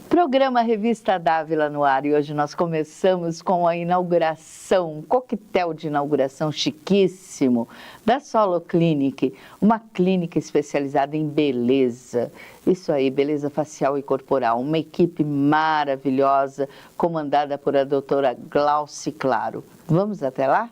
Programa Revista Dávila no ar, e hoje nós começamos com a inauguração, um coquetel de inauguração chiquíssimo da Solo Clinic, uma clínica especializada em beleza, isso aí, beleza facial e corporal, uma equipe maravilhosa comandada por a doutora Glauci Claro. Vamos até lá?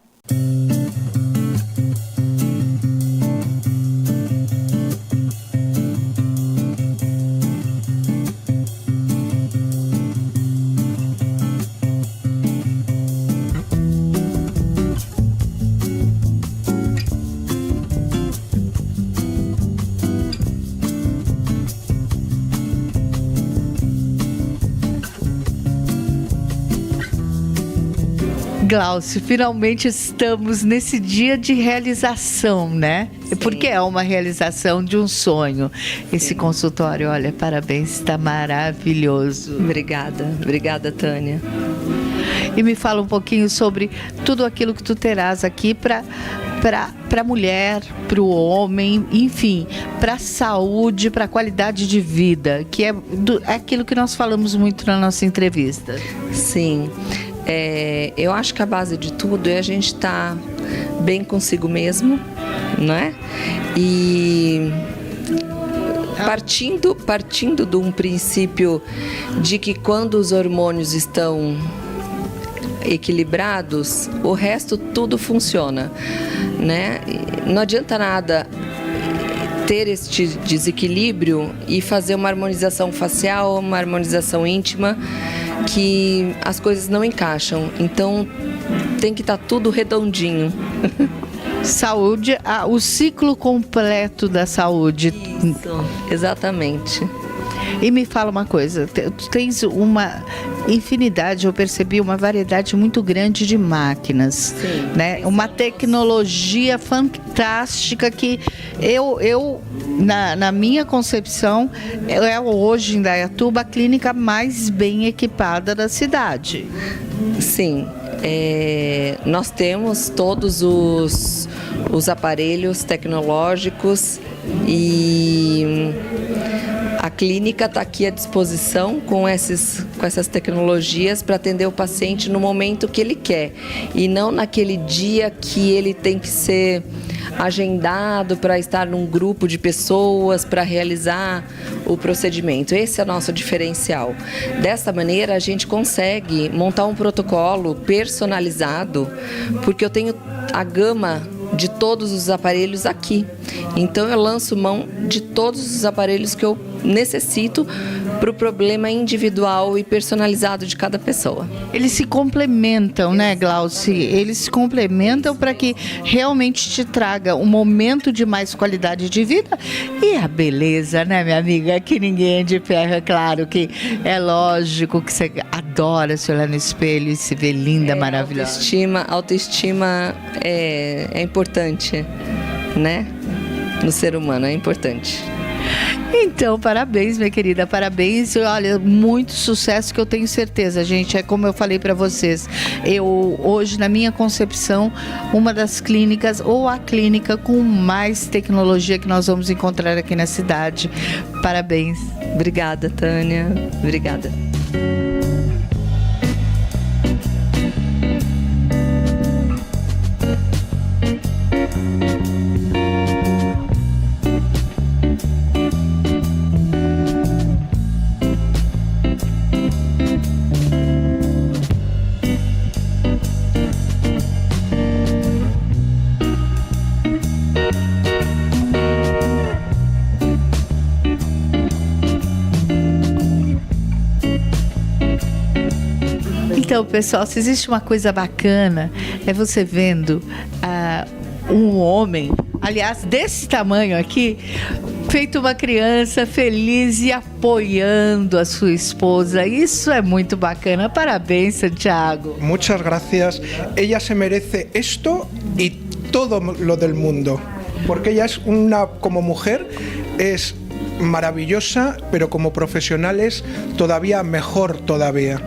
Glauci, finalmente estamos nesse dia de realização, né? Sim. Porque é uma realização de um sonho. Esse Sim. consultório, olha, parabéns, está maravilhoso. Obrigada, Tânia. E me fala um pouquinho sobre tudo aquilo que tu terás aqui para a mulher, para o homem, enfim, para a saúde, para a qualidade de vida, que é aquilo que nós falamos muito na nossa entrevista. Sim. Eu acho que a base de tudo é a gente estar bem consigo mesmo, né? E partindo de um princípio de que quando os hormônios estão equilibrados, o resto tudo funciona, né? Não adianta nada ter este desequilíbrio e fazer uma harmonização facial, uma harmonização íntima, que as coisas não encaixam. Então tem que estar tudo redondinho. Saúde, o ciclo completo da saúde. Isso, exatamente. E me fala uma coisa, tu tens uma infinidade, eu percebi uma variedade muito grande de máquinas, Sim, né? Uma tecnologia fantástica que eu na minha concepção, é hoje em Indaiatuba a clínica mais bem equipada da cidade. Sim, nós temos todos os aparelhos tecnológicos e a clínica está aqui à disposição com essas tecnologias para atender o paciente no momento que ele quer e não naquele dia que ele tem que ser agendado para estar num grupo de pessoas para realizar o procedimento. Esse é o nosso diferencial. Dessa maneira, a gente consegue montar um protocolo personalizado, porque eu tenho a gama de todos os aparelhos aqui. Então eu lanço mão de todos os aparelhos que eu necessito para o problema individual e personalizado de cada pessoa. Eles se complementam, né, Glauci? Eles se complementam para que realmente te traga um momento de mais qualidade de vida e a beleza, né, minha amiga? Que ninguém é de ferro, é claro que é lógico que você adora se olhar no espelho e se ver linda, maravilhosa. Autoestima é importante, né? No ser humano é importante. Então, parabéns, minha querida, parabéns. Olha, muito sucesso, que eu tenho certeza, gente. É como eu falei para vocês, hoje, na minha concepção, uma das clínicas, ou a clínica com mais tecnologia que nós vamos encontrar aqui na cidade. Parabéns. Obrigada, Tânia. Obrigada. Então, pessoal, se existe uma coisa bacana, é você vendo um homem, aliás, desse tamanho aqui, feito uma criança feliz e apoiando a sua esposa. Isso é muito bacana. Parabéns, Santiago. Muchas gracias. Ella se merece esto y todo lo del mundo, porque ella es como mujer es maravillosa, pero como profesional es todavía mejor todavía.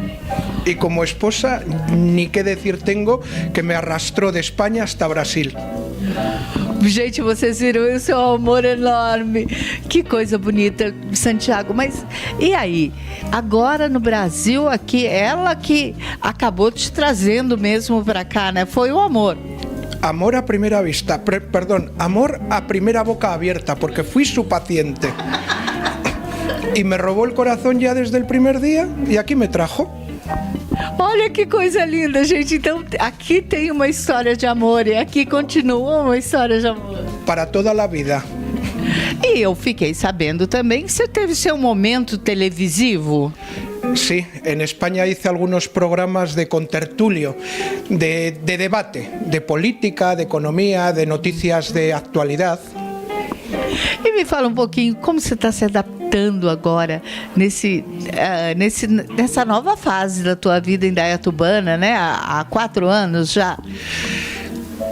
Y como esposa, ni qué decir tengo, que me arrastró de España hasta Brasil. Gente, vocês viram, esse é um amor enorme. Que coisa bonita, Santiago. Mas e aí? Agora no Brasil, aqui, ela que acabou te trazendo mesmo para cá, né? Foi o amor. Amor a primera vista, perdón, amor a primera boca abierta, porque fui su paciente. Y me robó el corazón ya desde el primer día y aquí me trajo. Olha que coisa linda, gente. Então, aqui tem uma história de amor e aqui continua uma história de amor. Para toda la vida. E eu fiquei sabendo também que você teve seu momento televisivo. Sí, en España hice algunos programas de contertulio, de debate, de política, de economía, de noticias de actualidad. E me fala um pouquinho como você está se adaptando agora nessa nova fase da tua vida em Indaiatubana, né? Há 4 anos já.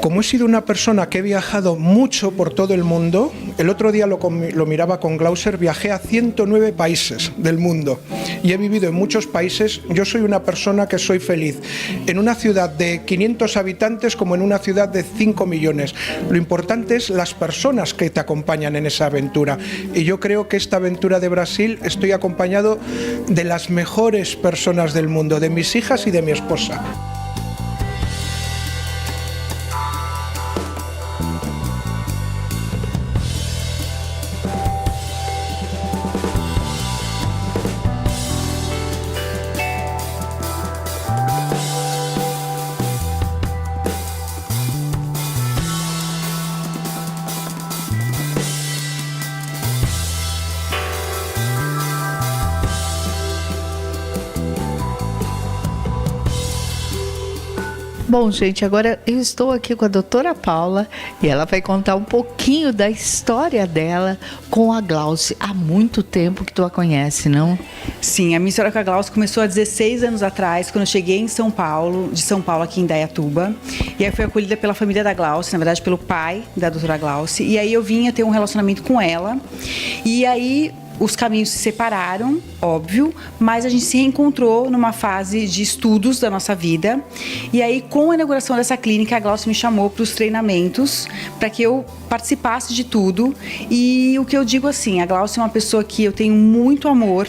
Como he sido una persona que he viajado mucho por todo el mundo, el otro día lo miraba con Glauser, viajé a 109 países del mundo y he vivido en muchos países. Yo soy una persona que soy feliz en una ciudad de 500 habitantes como en una ciudad de 5 millones. Lo importante es las personas que te acompañan en esa aventura. Y yo creo que esta aventura de Brasil estoy acompañado de las mejores personas del mundo, de mis hijas y de mi esposa. Bom, gente, agora eu estou aqui com a doutora Paula e ela vai contar um pouquinho da história dela com a Glauce. Há muito tempo que tu a conhece, não? Sim, a minha história com a Glauce começou há 16 anos atrás, quando eu cheguei em São Paulo, aqui em Indaiatuba. E aí fui acolhida pela família da Glauce, na verdade pelo pai da doutora Glauce. E aí eu vinha ter um relacionamento com ela. E aí os caminhos se separaram, óbvio, mas a gente se reencontrou numa fase de estudos da nossa vida. E aí, com a inauguração dessa clínica, a Glauce me chamou para os treinamentos, para que eu participasse de tudo. E o que eu digo assim, a Glauce é uma pessoa que eu tenho muito amor.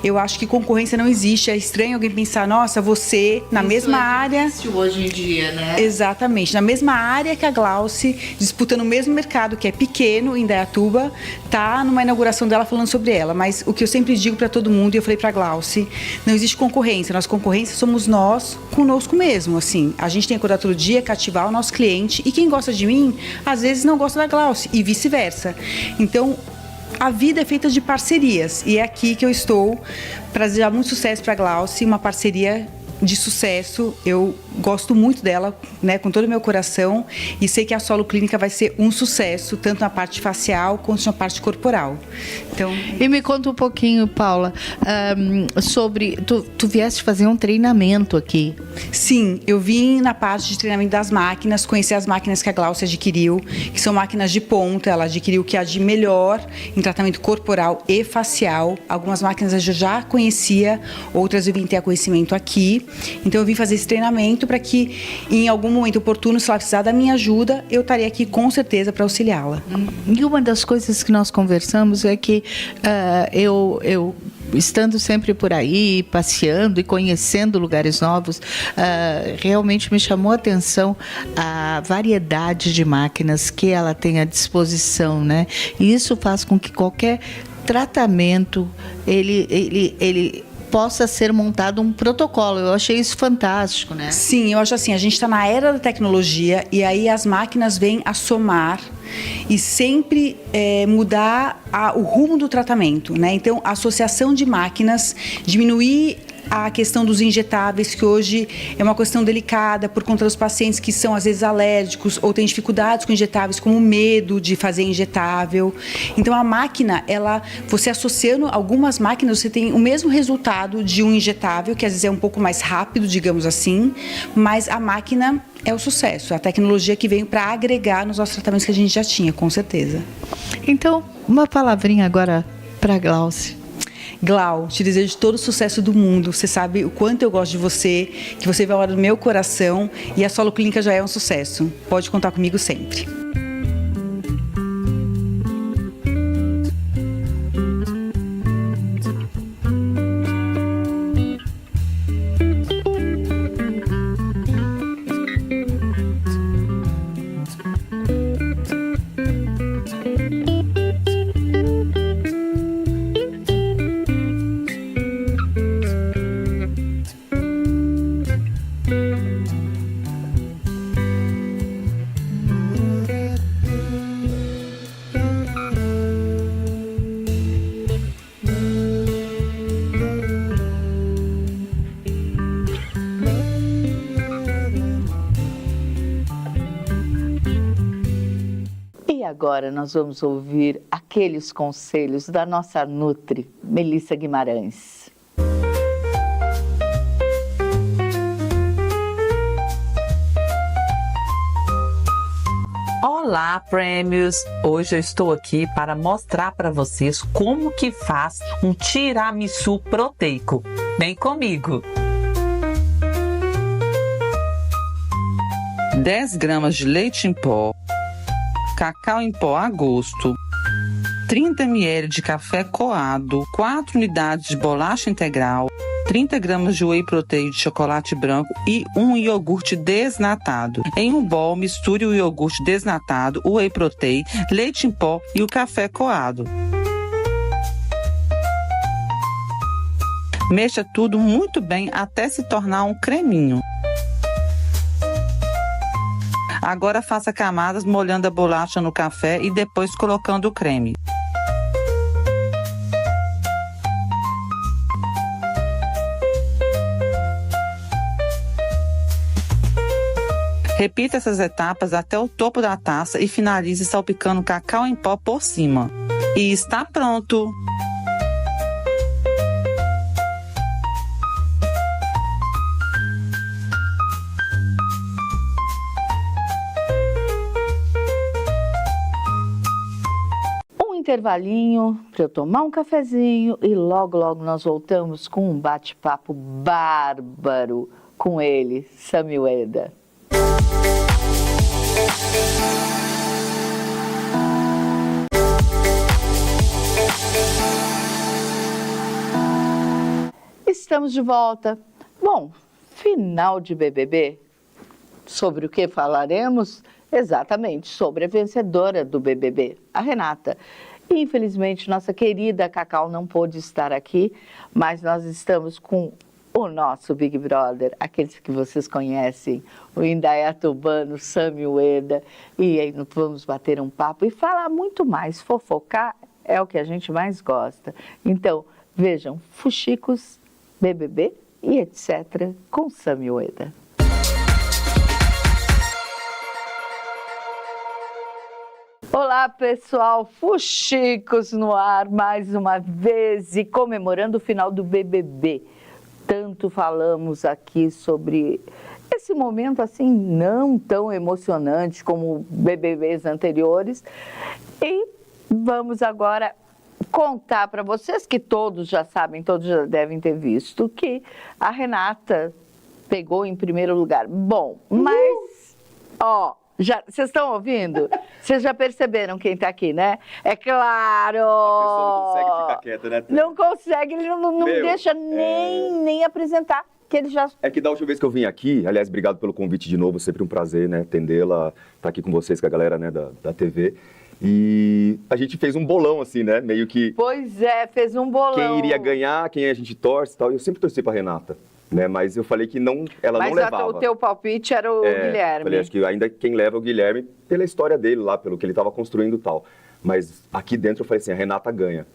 Eu acho que concorrência não existe. É estranho alguém pensar, nossa, você na mesma área... hoje em dia, né? Exatamente, na mesma área que a Glauce, disputando o mesmo mercado, que é pequeno, em Indaiatuba, tá numa inauguração dela falando sobre ela. Mas o que eu sempre digo para todo mundo, e eu falei para a Glauce, não existe concorrência. Nossa concorrência somos nós conosco mesmo, assim. A gente tem que acordar todo dia, cativar o nosso cliente, e quem gosta de mim, às vezes não gosta da Glauce, e vice-versa. Então, a vida é feita de parcerias, e é aqui que eu estou para desejar muito sucesso para a Glauce, uma parceria de sucesso. Eu gosto muito dela, né, com todo o meu coração, e sei que a Solo Clínica vai ser um sucesso, tanto na parte facial quanto na parte corporal. Então... E me conta um pouquinho, Paula, sobre... Tu vieste fazer um treinamento aqui. Sim, eu vim na parte de treinamento das máquinas, conhecer as máquinas que a Glauce adquiriu, que são máquinas de ponta. Ela adquiriu o que há de melhor em tratamento corporal e facial. Algumas máquinas eu já conhecia, outras eu vim ter conhecimento aqui. Então eu vim fazer esse treinamento para que em algum momento oportuno, se ela precisar da minha ajuda, eu estarei aqui com certeza para auxiliá-la. E uma das coisas que nós conversamos é que eu estando sempre por aí, passeando e conhecendo lugares novos, realmente me chamou a atenção a variedade de máquinas que ela tem à disposição, né? E isso faz com que qualquer tratamento, ele possa ser montado um protocolo. Eu achei isso fantástico, né? Sim, eu acho assim, a gente está na era da tecnologia e aí as máquinas vêm a somar e sempre mudar o rumo do tratamento, né? Então, a associação de máquinas, diminuir a questão dos injetáveis, que hoje é uma questão delicada por conta dos pacientes que são às vezes alérgicos ou têm dificuldades com injetáveis, como medo de fazer injetável. Então a máquina, você associando algumas máquinas, você tem o mesmo resultado de um injetável, que às vezes é um pouco mais rápido, digamos assim, mas a máquina é o sucesso, a tecnologia que veio para agregar nos nossos tratamentos que a gente já tinha, com certeza. Então, uma palavrinha agora para Glauce. Glau, te desejo todo o sucesso do mundo. Você sabe o quanto eu gosto de você, que você vai no meu coração, e a Solo Clínica já é um sucesso. Pode contar comigo sempre. E agora nós vamos ouvir aqueles conselhos da nossa Nutri, Melissa Guimarães. Olá, prêmios! Hoje eu estou aqui para mostrar para vocês como que faz um tiramisu proteico. Vem comigo! 10 gramas de leite em pó, cacau em pó a gosto, 30 ml de café coado, 4 unidades de bolacha integral, 30 gramas de whey protein de chocolate branco e um iogurte desnatado. Em um bowl, misture o iogurte desnatado, o whey protein, leite em pó e o café coado. Mexa tudo muito bem até se tornar um creminho. Agora faça camadas molhando a bolacha no café e depois colocando o creme. Repita essas etapas até o topo da taça e finalize salpicando cacau em pó por cima. E está pronto! Intervalinho para eu tomar um cafezinho e logo nós voltamos com um bate-papo bárbaro com ele, Sami Ueda. Estamos de volta. Bom, final de BBB. Sobre o que falaremos? Exatamente, sobre a vencedora do BBB, a Renata. Infelizmente, nossa querida Cacau não pôde estar aqui, mas nós estamos com o nosso Big Brother, aqueles que vocês conhecem, o indaiatubano Sami Ueda, e aí vamos bater um papo e falar muito mais. Fofocar é o que a gente mais gosta. Então, vejam, fuxicos, BBB e etc. com Sami Ueda. Olá, pessoal, fuxicos no ar mais uma vez e comemorando o final do BBB. Tanto falamos aqui sobre esse momento assim não tão emocionante como BBBs anteriores. E vamos agora contar para vocês, que todos já sabem, todos já devem ter visto, que a Renata pegou em primeiro lugar. Bom, mas, ó... Vocês estão ouvindo? Vocês já perceberam quem está aqui, né? É claro! A pessoa não consegue ficar quieta, né? Não consegue, ele não deixa nem apresentar, que ele já... É que da última vez que eu vim aqui, aliás, obrigado pelo convite de novo, sempre um prazer, né, atendê-la, estar aqui com vocês, com a galera, né, da TV. E a gente fez um bolão, assim, né, meio que... Pois é, fez um bolão. Quem iria ganhar, quem a gente torce e tal. Eu sempre torci pra Renata. Né, mas eu falei que não, ela não levava. Mas o teu palpite era o Guilherme. Falei, acho que ainda quem leva é o Guilherme pela história dele lá, pelo que ele estava construindo e tal. Mas aqui dentro eu falei assim, a Renata ganha.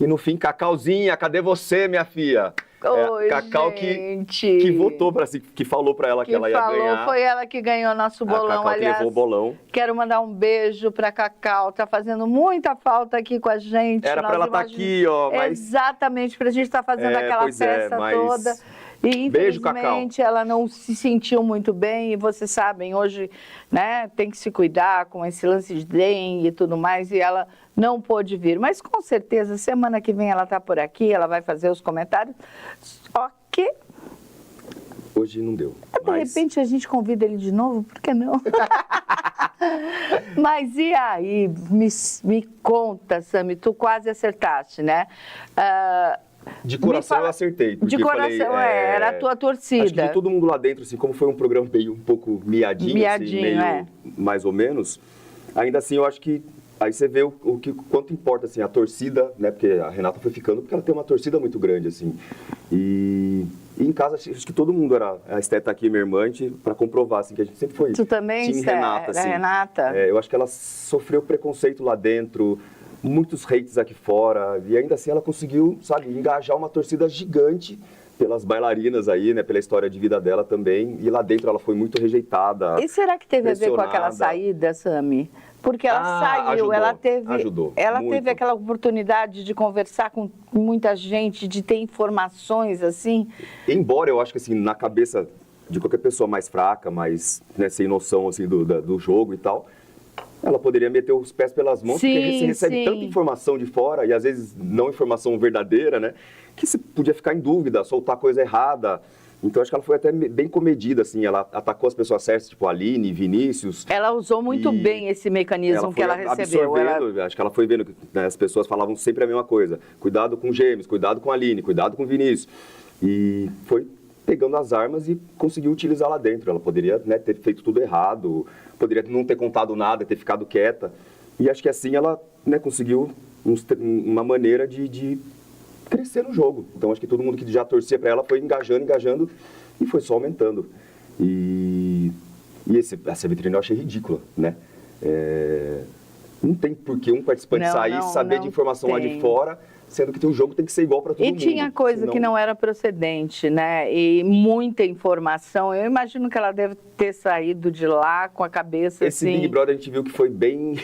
E no fim, Cacauzinha, cadê você, minha filha? Oi, Cacau gente. que votou para si, que falou para ela que ela ia ganhar. Foi ela que ganhou nosso bolão. A Cacau Aliás, que levou o bolão. Quero mandar um beijo para Cacau. Tá fazendo muita falta aqui com a gente. Era para ela estar aqui, ó. Mas... Exatamente, para a gente estar fazendo aquela festa mas... toda. E beijo, Cacau. infelizmente ela não se sentiu muito bem. E vocês sabem, hoje, né, tem que se cuidar com esse lance de dengue e tudo mais. E ela não pôde vir. Mas com certeza, semana que vem ela tá por aqui, ela vai fazer os comentários. Só que hoje não deu. de repente a gente convida ele de novo, por que não? Mas e aí? Me conta, Sami, tu quase acertaste, né? De coração eu acertei. De coração, falei, era a tua torcida. Acho que de todo mundo lá dentro, assim, como foi um programa meio um pouco miadinho assim, meio mais ou menos, ainda assim eu acho que aí você vê quanto importa, assim, a torcida, né? Porque a Renata foi ficando, porque ela tem uma torcida muito grande, assim. E em casa, acho que todo mundo era... A Esté tá aqui, minha irmã, para comprovar, assim, que a gente sempre foi... Tu também, time Renata, assim. Renata? Eu acho que ela sofreu preconceito lá dentro, muitos hates aqui fora, e ainda assim ela conseguiu, sabe, engajar uma torcida gigante pelas bailarinas aí, né, pela história de vida dela também, e lá dentro ela foi muito rejeitada. E será que teve a ver com aquela saída, Sami? Porque ela saiu, ajudou, ela teve aquela oportunidade de conversar com muita gente, de ter informações assim. Embora eu acho que assim, na cabeça de qualquer pessoa mais fraca, mais, né, sem noção assim, do jogo e tal, ela poderia meter os pés pelas mãos, porque você recebe tanta informação de fora, e às vezes não informação verdadeira, né, que você podia ficar em dúvida, soltar coisa errada. Então, acho que ela foi até bem comedida, assim, ela atacou as pessoas certas, tipo a Aline, Vinícius. Ela usou muito bem esse mecanismo que ela recebeu. Acho que ela foi vendo que, né, as pessoas falavam sempre a mesma coisa. Cuidado com Gêmeos, cuidado com a Aline, cuidado com Vinícius. E foi pegando as armas e conseguiu utilizar lá dentro. Ela poderia, né, ter feito tudo errado, poderia não ter contado nada, ter ficado quieta. E acho que assim ela, né, conseguiu uma maneira de crescer no jogo. Então acho que todo mundo que já torcia para ela foi engajando e foi só aumentando. E essa vitrine eu achei ridícula, né? Não tem por que um participante sair, saber de informação lá de fora, sendo que o jogo tem que ser igual para todo mundo. E tinha coisa que não era procedente, né? E muita informação. Eu imagino que ela deve ter saído de lá com a cabeça Esse assim... Big Brother a gente viu que foi bem...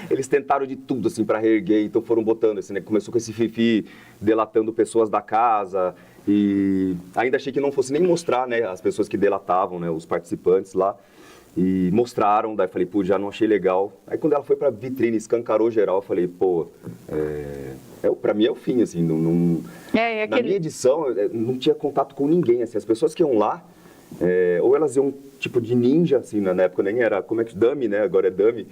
Eles tentaram de tudo, assim, para reerguer, então foram botando, assim, né? Começou com esse fifi delatando pessoas da casa, e ainda achei que não fosse nem mostrar, né, as pessoas que delatavam, né, os participantes lá, e mostraram, daí falei, pô, já não achei legal. Aí quando ela foi pra vitrine, escancarou geral, eu falei, pô, pra mim é o fim, assim, na minha edição, não tinha contato com ninguém, assim, as pessoas que iam lá, ou elas iam tipo de ninja, assim, na época nem era, como é que dummy, né, agora é dummy,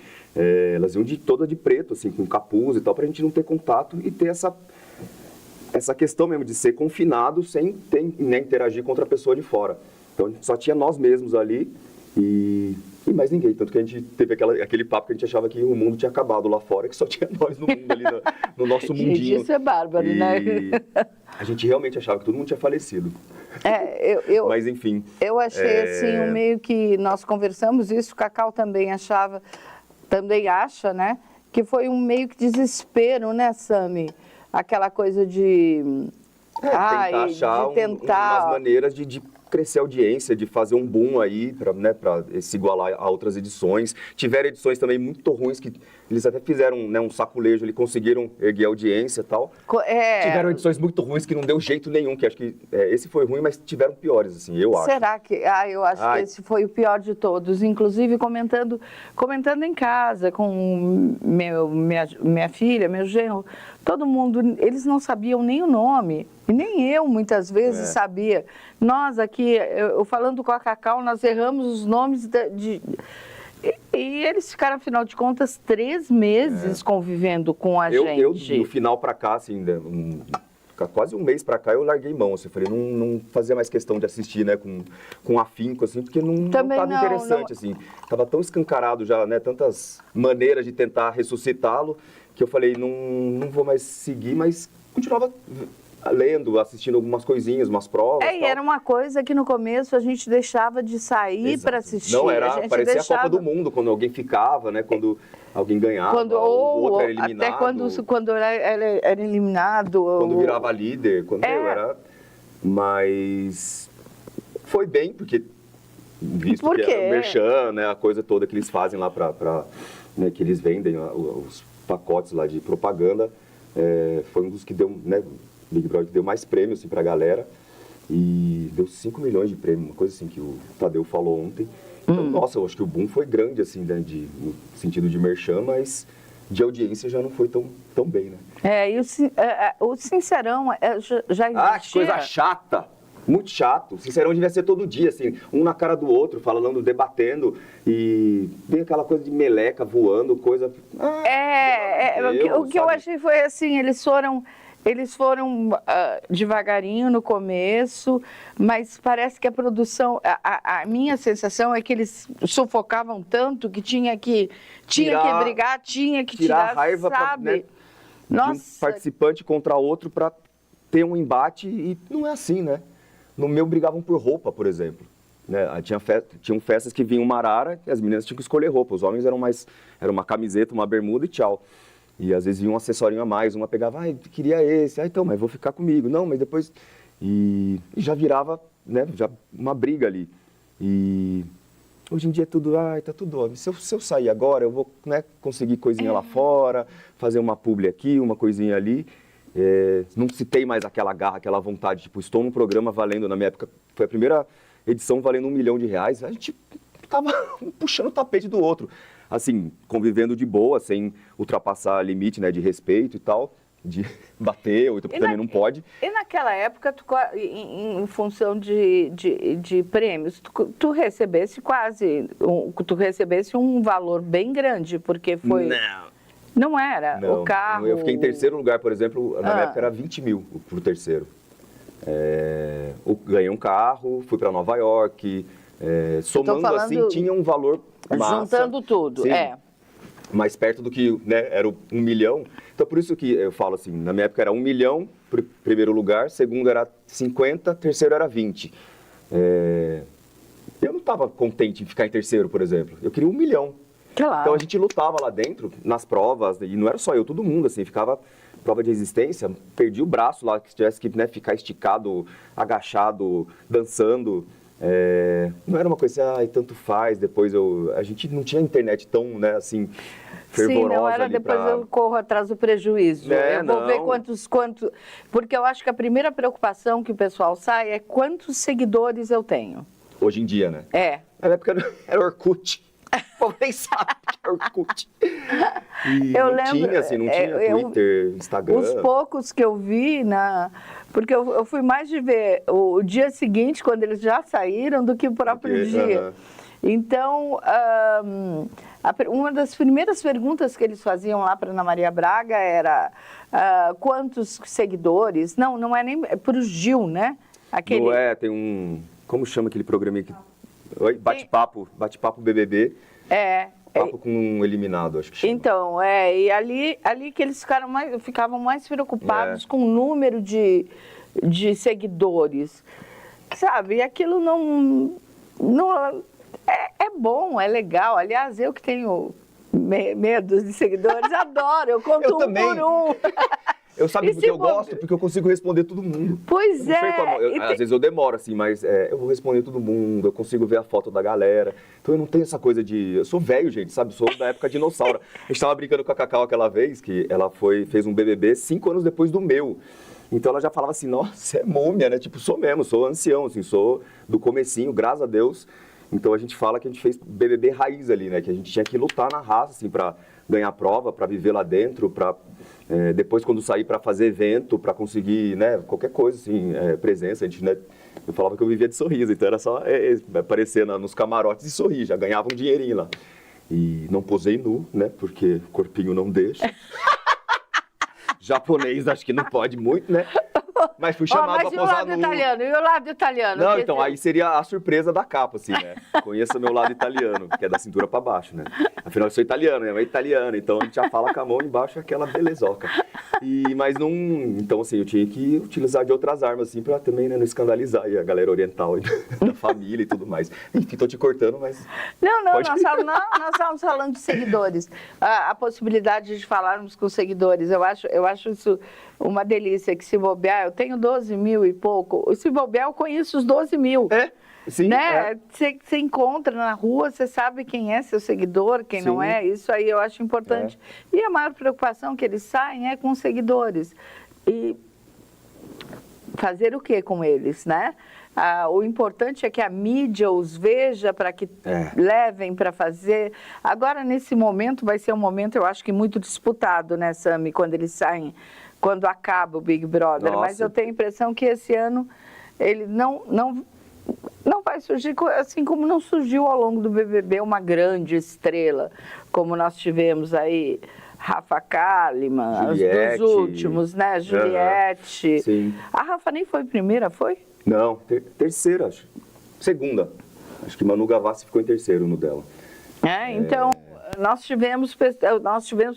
elas iam toda de preto, assim, com capuz e tal, pra gente não ter contato e ter essa questão mesmo de ser confinado sem né, interagir com outra pessoa de fora. Então só tinha nós mesmos ali e mais ninguém, tanto que a gente teve aquele papo que a gente achava que o mundo tinha acabado lá fora, que só tinha nós no mundo ali, no nosso mundinho. Isso é bárbaro, né? A gente realmente achava que todo mundo tinha falecido. Mas enfim. Eu achei assim, um meio que nós conversamos isso, o Cacau também também acha, né? Que foi um meio que desespero, né, Sami? Aquela coisa de... tentar achar umas maneiras de crescer a audiência, de fazer um boom aí, para, né, se igualar a outras edições. Tiveram edições também muito ruins, que eles até fizeram, né, um saculejo, eles conseguiram erguer a audiência e tal. Tiveram edições muito ruins que não deu jeito nenhum, que acho que esse foi ruim, mas tiveram piores, assim, eu acho. Será que... eu acho que esse foi o pior de todos, inclusive comentando em casa com minha filha, meu genro, todo mundo, eles não sabiam nem o nome, e nem eu muitas vezes sabia. Nós aqui, eu falando com a Cacau, nós erramos os nomes e eles ficaram, afinal de contas, 3 meses convivendo com a gente. Eu, no final pra cá, assim, quase um mês pra cá, eu larguei mão, assim, falei, não fazia mais questão de assistir, né, com afinco, assim, porque não estava interessante, assim. Tava tão escancarado já, né, tantas maneiras de tentar ressuscitá-lo, que eu falei, não vou mais seguir, mas continuava lendo, assistindo algumas coisinhas, umas provas. E era uma coisa que no começo a gente deixava de sair para assistir. Não, parecia deixava... a Copa do Mundo, quando alguém ficava, né? Quando alguém ganhava, o outro era eliminado. Até quando era eliminado. Quando virava líder, era... Mas foi bem, porque visto que é o merchan, né? A coisa toda que eles fazem lá né, que eles vendem os pacotes lá de propaganda, foi um dos que deu, né? Big Brother que deu mais prêmios assim, pra galera. E deu 5 milhões de prêmio, uma coisa assim que o Tadeu falou ontem. Então, nossa, eu acho que o boom foi grande, assim, né, no sentido de merchan, mas de audiência já não foi tão bem, né? E o Sincerão já existia. Ah, que coisa chata! Muito chato. Sincerão devia ser todo dia, assim, um na cara do outro, falando, debatendo, e vem aquela coisa de meleca voando, coisa... O que eu achei foi assim, eles foram devagarinho no começo, mas parece que a produção, a minha sensação é que eles sufocavam tanto que tinha que brigar, tinha que tirar a raiva, sabe? De um participante contra outro para ter um embate, e não é assim, né? No meu brigavam por roupa, por exemplo. Né? Tinham festas que vinha uma arara e as meninas tinham que escolher roupa. Os homens era uma camiseta, uma bermuda e tchau. E às vezes vinha um acessório a mais, uma pegava, queria esse, então, mas vou ficar comigo. Não, mas depois... E já virava, né, já uma briga ali. E hoje em dia é tudo, tá tudo óbvio. Se eu sair agora, eu vou, né, conseguir coisinha lá fora, fazer uma publi aqui, uma coisinha ali. Não se tem mais aquela garra, aquela vontade, tipo, estou num programa valendo, na minha época, foi a primeira edição valendo R$1 milhão. A gente tava puxando o tapete do outro. Assim, convivendo de boa, sem ultrapassar limite, né, de respeito e tal, de bater, ou porque também não pode. E naquela época, em função de prêmios, tu recebesse um valor bem grande, porque foi... Não era? Não, o carro... Eu fiquei em terceiro lugar, por exemplo, na minha época era 20 mil pro terceiro. Ganhei um carro, fui para Nova York, somando assim, tinha um valor massa. Juntando tudo, sim, mais perto do que, né, era 1 milhão. Então, por isso que eu falo assim, na minha época era 1 milhão, primeiro lugar, segundo era 50, terceiro era 20. Eu não estava contente em ficar em terceiro, por exemplo. Eu queria 1 milhão. Claro. Então, a gente lutava lá dentro, nas provas, e não era só eu, todo mundo, assim, ficava prova de resistência, perdi o braço lá, que tivesse que, né, ficar esticado, agachado, dançando. Não era uma coisa, tanto faz, depois a gente não tinha internet tão, né, assim, fervorosa. Sim, não era depois eu corro atrás do prejuízo. Eu vou ver quantos... Porque eu acho que a primeira preocupação que o pessoal sai é quantos seguidores eu tenho. Hoje em dia, né? Na época era Orkut. O povo nem sabe que é Orkut. Não tinha Twitter, Instagram. Os poucos que eu vi, porque eu fui mais de ver o dia seguinte, quando eles já saíram, do que o próprio dia. Então, uma das primeiras perguntas que eles faziam lá para Ana Maria Braga era quantos seguidores? Não é nem para o Gil, né? Não tem um... Como chama aquele programa aqui? Bate-papo BBB. Papo com um eliminado, acho que chama. Então, e ali que eles ficavam mais preocupados com o número de seguidores. Sabe, e aquilo não é bom, é legal. Aliás, eu que tenho medo de seguidores, adoro, eu conto por um. Eu sabe porque eu gosto? Porque eu consigo responder todo mundo. Pois Às vezes eu demoro, assim, mas eu vou responder todo mundo, eu consigo ver a foto da galera. Então eu não tenho essa coisa de... Eu sou velho, gente, sabe? Sou da época dinossauro. A gente tava brincando com a Cacau aquela vez, que ela fez um BBB 5 anos depois do meu. Então ela já falava assim, nossa, você é múmia, né? Tipo, sou mesmo, sou ancião, assim, sou do comecinho, graças a Deus. Então a gente fala que a gente fez BBB raiz ali, né? Que a gente tinha que lutar na raça, assim, pra ganhar prova, pra viver lá dentro, pra... depois, quando sair para fazer evento, para conseguir, né, qualquer coisa, assim, presença, a gente, né, eu falava que eu vivia de sorriso, então era só aparecer nos camarotes e sorrir, já ganhava um dinheirinho lá. E não posei nu, né, porque o corpinho não deixa. Japonês acho que não pode muito, né? Mas fui chamado pra posar nu. E o lado italiano? Não, então, aí seria a surpresa da capa, assim, né? Conheça meu lado italiano, que é da cintura pra baixo, né? Afinal, eu sou italiano, minha mãe é italiana, então a gente já fala com a mão embaixo aquela belezoca. Mas não... Então, assim, eu tinha que utilizar de outras armas, assim, pra também, né, não escandalizar aí a galera oriental da família e tudo mais. Enfim, tô te cortando, mas... Não, nós estávamos falando de seguidores. A possibilidade de falarmos com seguidores. Eu acho isso uma delícia, que se bobear, eu tenho 12 mil e pouco. Se bobear, eu conheço os 12 mil. Sim, né? Você encontra na rua, você sabe quem é seu seguidor, quem não é. Isso aí eu acho importante. E a maior preocupação que eles saem é com os seguidores. E fazer o que com eles, né? O importante é que a mídia os veja para que levem para fazer. Agora, nesse momento, vai ser um momento, eu acho que muito disputado, né, Sami, quando eles saem, quando acaba o Big Brother. Nossa. Mas eu tenho a impressão que esse ano ele não vai surgir, assim como não surgiu ao longo do BBB uma grande estrela, como nós tivemos aí Rafa Kalimann, Juliette. dos últimos, né? Juliette. Sim. A Rafa nem foi primeira, foi? Não, terceira, acho. Segunda. Acho que Manu Gavassi ficou em terceiro no dela. Então, nós tivemos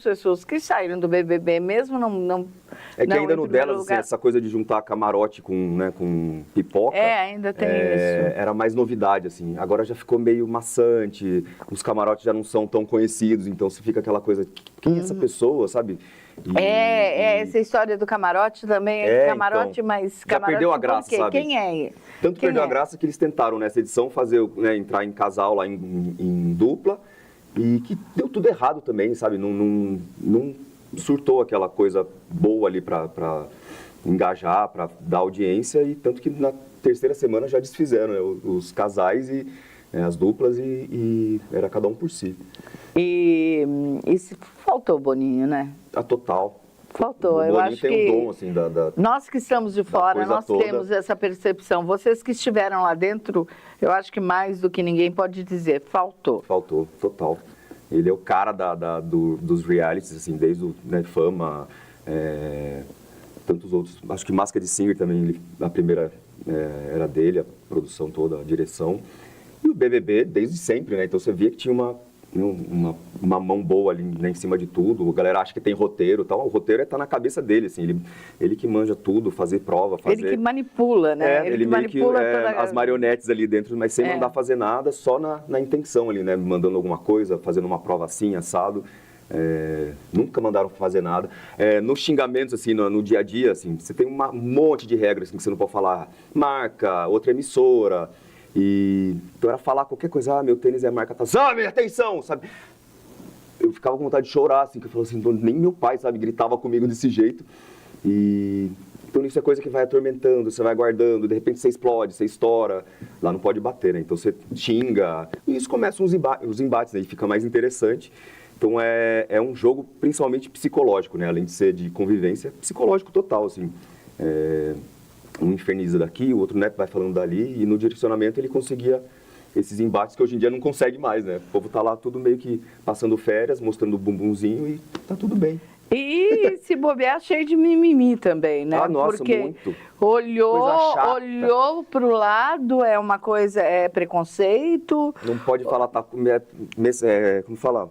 pessoas que saíram do BBB mesmo, não É que não ainda em no primeiro delas, assim, lugar. essa coisa de juntar camarote com pipoca. Ainda tem isso. Era mais novidade, assim. Agora já ficou meio maçante, os camarotes já não são tão conhecidos, então você fica aquela coisa, quem é essa pessoa, sabe? Essa história do camarote também, camarote, então, mas já camarote perdeu a graça, por quê? sabe? Quem é? Tanto Quem perdeu é? a graça que eles tentaram nessa edição fazer, né, entrar em casal lá em dupla, e que deu tudo errado também, sabe? Não surtou aquela coisa boa ali para engajar, para dar audiência, e tanto que na terceira semana já desfizeram, né, os casais e as duplas, e era cada um por si. E se faltou o Boninho, né? Total. Faltou, O eu Boninho acho tem que um dom, assim, nós que estamos de fora, coisa nós toda. temos essa percepção. Vocês que estiveram lá dentro, eu acho que mais do que ninguém pode dizer, faltou. Faltou, total. Ele é o cara dos realities, assim, desde o Fama, tantos outros. Acho que Masked Singer também, a primeira era dele, a produção toda, a direção. E o BBB desde sempre, né? Então você via que tinha uma mão boa ali, né, em cima de tudo. A galera acha que tem roteiro e tal. O roteiro tá na cabeça dele, assim. Ele que manja tudo, fazer prova, fazer... Ele que manipula, né? Ele que meio manipula que as marionetes ali dentro, mas sem mandar fazer nada, só na intenção ali, né? Mandando alguma coisa, fazendo uma prova assim, assado. Nunca mandaram fazer nada. Nos xingamentos, assim, no dia a dia, assim, você tem um monte de regras, assim, que você não pode falar marca, outra emissora. Então era falar qualquer coisa, meu tênis é a marca, sabe, atenção, sabe? Eu ficava com vontade de chorar, assim, que eu falava assim, nem meu pai, sabe, gritava comigo desse jeito. Então isso é coisa que vai atormentando, você vai guardando, de repente você explode, você estoura, lá não pode bater, né? Então você xinga, e isso começa os embates, né? E fica mais interessante. Então é um jogo principalmente psicológico, né? Além de ser de convivência, psicológico total, assim. Um inferniza daqui, o outro, né, vai falando dali, e no direcionamento ele conseguia esses embates que hoje em dia não consegue mais, né? O povo tá lá tudo meio que passando férias, mostrando o bumbumzinho e tá tudo bem. E se bobear, cheio de mimimi também, né? Nossa, porque muito. olhou pro lado, é uma coisa, é preconceito. Não pode falar, como falar?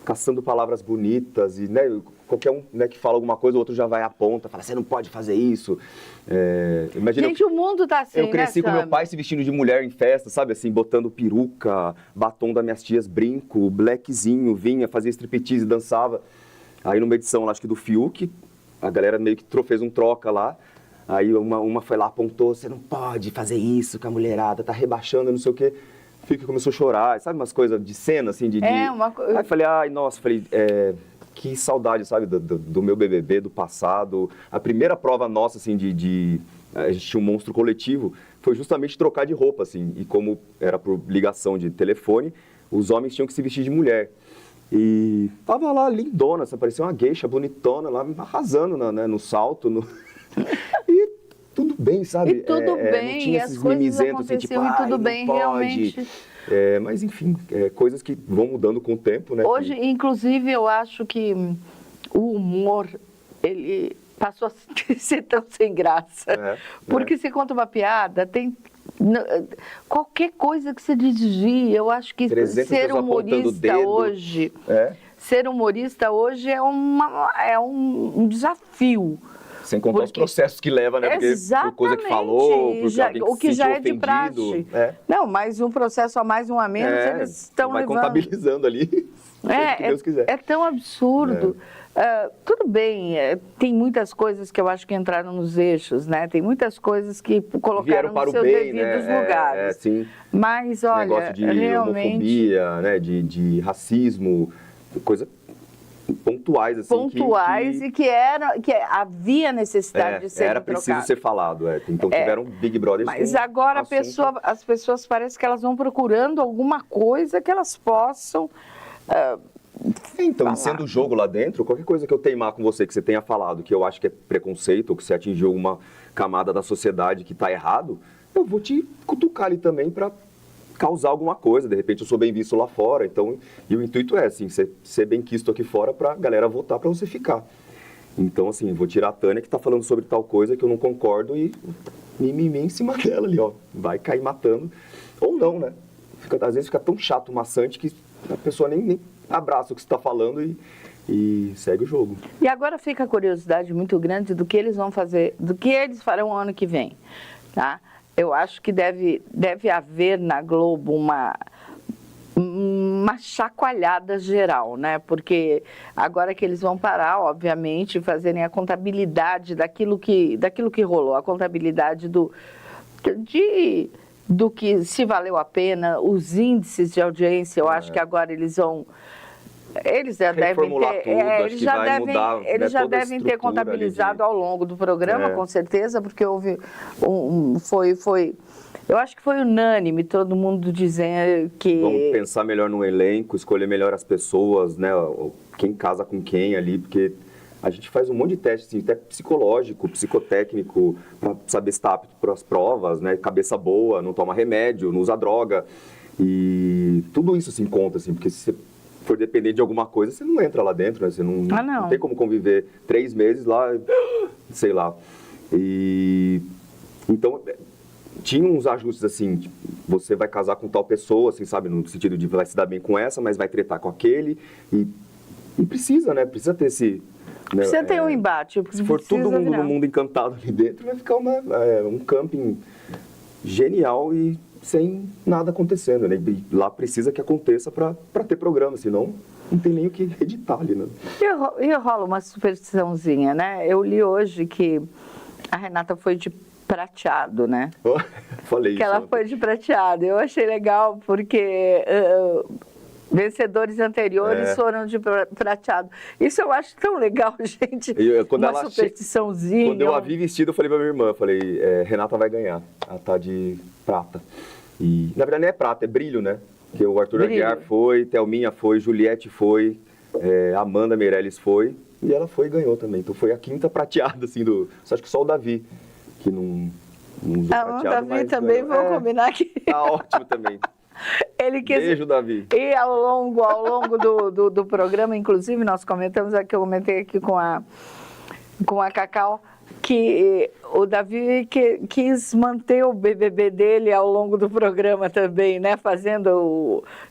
Caçando palavras bonitas e, né, qualquer um, né, que fala alguma coisa, o outro já vai à ponta, fala, você não pode fazer isso. Imagina, gente, o mundo tá assim, eu cresci né, com meu Sami? pai se vestindo de mulher em festa, sabe, assim, botando peruca, batom das minhas tias, brinco, blackzinho, vinha, fazia striptease, dançava. Aí numa edição, acho que do Fiuk, a galera meio que fez um troca lá, aí uma foi lá, apontou, você não pode fazer isso com a mulherada, tá rebaixando, não sei o quê. Fica começou a chorar, sabe, umas coisas de cena, assim, uma coisa... Aí falei, que saudade, sabe, do meu BBB, do passado. A primeira prova nossa, assim, a gente tinha um monstro coletivo, foi justamente trocar de roupa, assim, e como era por ligação de telefone, os homens tinham que se vestir de mulher. E tava lá, lindona, parecia uma geisha bonitona lá, arrasando no salto, e tudo bem, sabe? E tudo bem, não tinha as esses coisas mimizentos, aconteciam assim, tipo, e tudo não bem, pode. realmente. Mas, enfim, coisas que vão mudando com o tempo, né? Hoje, inclusive, eu acho que o humor, ele passou a ser tão sem graça. Porque você conta uma piada, tem... Qualquer coisa que você desvie, eu acho que ser humorista hoje... ser humorista hoje é um desafio. Sem contar os processos que leva, né? Porque por coisa que falou, por alguém que o que se já sentiu é de praxe. É. Não, mais um processo a mais, um a menos, eles estão vai levando. contabilizando ali, seja o que Deus quiser. É tão absurdo. Tudo bem, tem muitas coisas que eu acho que entraram nos eixos, né? Tem muitas coisas que colocaram nos seus devidos lugares. Sim. Mas, olha, negócio de realmente... homofobia, né? De racismo, coisa pontuais, assim. Pontuais e que havia necessidade de ser era preciso ser falado, Então tiveram Big Brothers. Mas agora as pessoas parece que elas vão procurando alguma coisa que elas possam... Então, sendo o jogo lá dentro, qualquer coisa que eu teimar com você, que você tenha falado, que eu acho que é preconceito, ou que você atingiu uma camada da sociedade que está errado, eu vou te cutucar ali também para causar alguma coisa. De repente eu sou bem visto lá fora, então, e o intuito é, assim, ser bem quisto aqui fora para a galera votar para você ficar. Então, assim, vou tirar a Tânia que está falando sobre tal coisa que eu não concordo e mimimi em cima dela ali, ó. Vai cair matando. Ou não, né? Às vezes fica tão chato, maçante, que a pessoa nem abraça o que você está falando e segue o jogo. E agora fica a curiosidade muito grande do que eles vão fazer, do que eles farão ano que vem, tá? Eu acho que deve haver na Globo uma chacoalhada geral, né? Porque agora que eles vão parar, obviamente, fazerem a contabilidade daquilo que rolou, a contabilidade do que se valeu a pena, os índices de audiência, eu acho que agora eles vão... Eles já devem ter, eles já devem ter contabilizado ao longo do programa, com certeza, porque houve eu acho que foi unânime, todo mundo dizendo que... Vamos pensar melhor no elenco, escolher melhor as pessoas, né? Quem casa com quem ali, porque a gente faz um monte de teste, assim, até psicológico, psicotécnico, para saber se está apto para as provas, né? Cabeça boa, não toma remédio, não usa droga. E tudo isso se conta, assim, porque se você for depender de alguma coisa, você não entra lá dentro, né? Você não tem como conviver 3 meses lá, sei lá. E então, tinha uns ajustes assim, tipo, você vai casar com tal pessoa, assim, sabe? No sentido de vai se dar bem com essa, mas vai tretar com aquele. E precisa, né? Precisa ter esse... Precisa ter um embate. Se for todo mundo no mundo encantado ali dentro, vai ficar um camping genial e sem nada acontecendo, né? E lá precisa que aconteça para ter programa, senão não tem nem o que editar ali, né? E rola uma superstiçãozinha, né? Eu li hoje que a Renata foi de prateado, né? Falei que isso. Ela foi de prateado. Eu achei legal porque vencedores anteriores foram de prateado. Isso eu acho tão legal, gente. Uma superstiçãozinha. Quando eu a vi vestida, eu falei pra minha irmã, Renata vai ganhar. Ela tá de prata. E, na verdade, não é prata, é brilho, né? Porque o Arthur Aguiar foi, Thelminha foi, Juliette foi, Amanda Meirelles foi, e ela foi e ganhou também. Então foi a 5ª prateada, assim, acho que só o Davi, que não usou prateado, Davi mas também, vou combinar aqui. Tá ótimo também. Beijo, Davi. E ao longo do programa, inclusive, nós comentamos aqui, eu comentei aqui com a Cacau, que o Davi quis manter o BBB dele ao longo do programa também, né?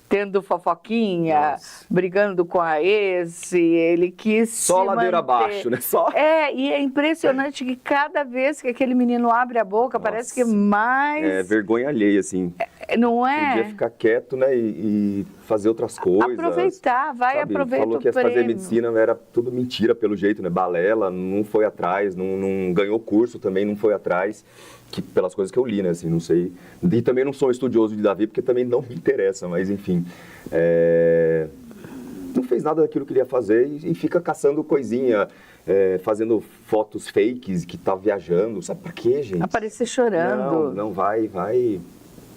Tendo fofoquinha, brigando com a ex, e ele quis só ladeira abaixo, né? E é impressionante que cada vez que aquele menino abre a boca, parece que mais... É vergonha alheia, assim. Não é? Podia ficar quieto, né? E fazer outras coisas. Aproveitar, aproveitar. Falou que ia fazer medicina, era tudo mentira pelo jeito, né? Balela, não foi atrás, não ganhou curso também, não foi atrás. Pelas coisas que eu li, né, assim, não sei, e também não sou estudioso de Davi, porque também não me interessa, mas enfim, não fez nada daquilo que ele ia fazer e fica caçando coisinha, fazendo fotos fakes, que tá viajando, sabe pra quê, gente? Aparecer chorando. Não, vai,